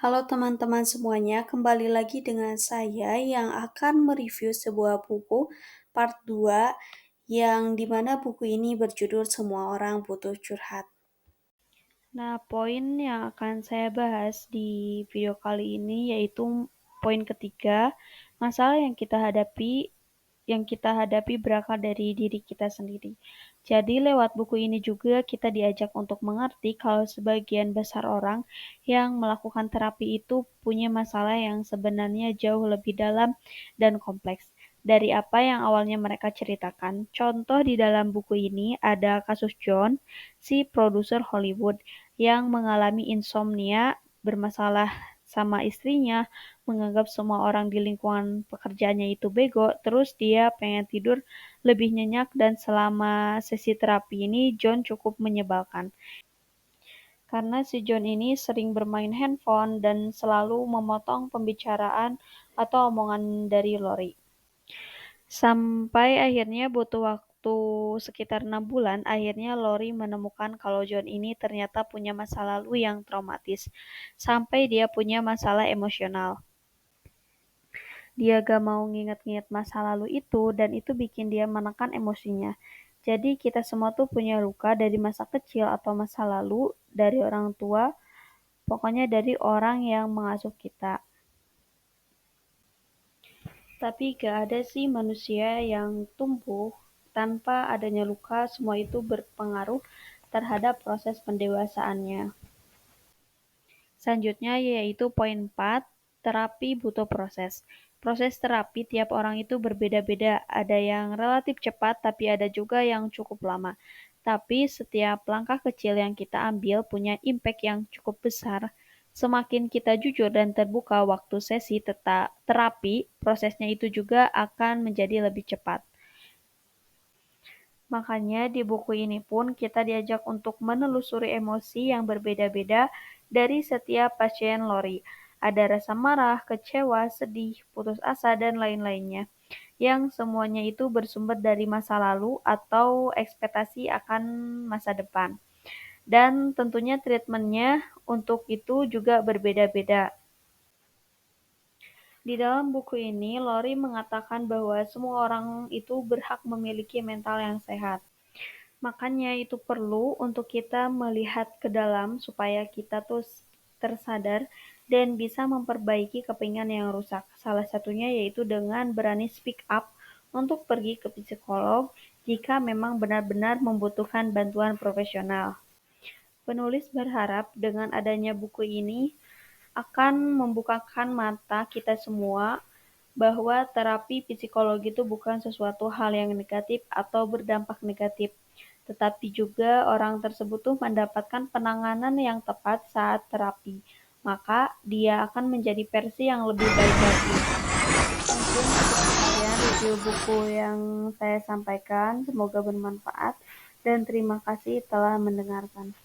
Halo teman-teman semuanya, kembali lagi dengan saya yang akan mereview sebuah buku part 2 yang dimana buku ini berjudul Semua Orang Butuh Curhat. Nah, poin yang akan saya bahas di video kali ini yaitu poin ketiga, masalah yang kita hadapi berasal dari diri kita sendiri. Jadi lewat buku ini juga kita diajak untuk mengerti kalau sebagian besar orang yang melakukan terapi itu punya masalah yang sebenarnya jauh lebih dalam dan kompleks dari apa yang awalnya mereka ceritakan. Contoh di dalam buku ini ada kasus John, si produser Hollywood, yang mengalami insomnia, bermasalah sama istrinya, menganggap semua orang di lingkungan pekerjaannya itu bego, terus dia pengen tidur lebih nyenyak dan selama sesi terapi ini John cukup menyebalkan. Karena si John ini sering bermain handphone dan selalu memotong pembicaraan atau omongan dari Lori. Sampai akhirnya butuh waktu sekitar 6 bulan, akhirnya Lori menemukan kalau John ini ternyata punya masa lalu yang traumatis, sampai dia punya masalah emosional. Dia gak mau nginget-nginget masa lalu itu, dan itu bikin dia menekan emosinya. Jadi kita semua tuh punya luka dari masa kecil atau masa lalu, dari orang tua, pokoknya dari orang yang mengasuh kita. Tapi gak ada sih manusia yang tumbuh tanpa adanya luka, semua itu berpengaruh terhadap proses pendewasaannya. Selanjutnya yaitu poin 4, terapi butuh proses. Proses terapi tiap orang itu berbeda-beda, ada yang relatif cepat tapi ada juga yang cukup lama. Tapi setiap langkah kecil yang kita ambil punya impact yang cukup besar. Semakin kita jujur dan terbuka waktu sesi terapi, prosesnya itu juga akan menjadi lebih cepat. Makanya di buku ini pun kita diajak untuk menelusuri emosi yang berbeda-beda dari setiap pasien Lori. Ada rasa marah, kecewa, sedih, putus asa, dan lain-lainnya. Yang semuanya itu bersumber dari masa lalu atau ekspektasi akan masa depan. Dan tentunya treatmentnya untuk itu juga berbeda-beda. Di dalam buku ini, Lori mengatakan bahwa semua orang itu berhak memiliki mental yang sehat. Makanya itu perlu untuk kita melihat ke dalam supaya kita tuh tersadar dan bisa memperbaiki kepingan yang rusak. Salah satunya yaitu dengan berani speak up untuk pergi ke psikolog jika memang benar-benar membutuhkan bantuan profesional. Penulis berharap dengan adanya buku ini akan membukakan mata kita semua bahwa terapi psikologi itu bukan sesuatu hal yang negatif atau berdampak negatif, tetapi juga orang tersebut tuh mendapatkan penanganan yang tepat saat terapi, maka dia akan menjadi versi yang lebih baik lagi. Mungkin sekian review buku yang saya sampaikan, semoga bermanfaat dan terima kasih telah mendengarkan.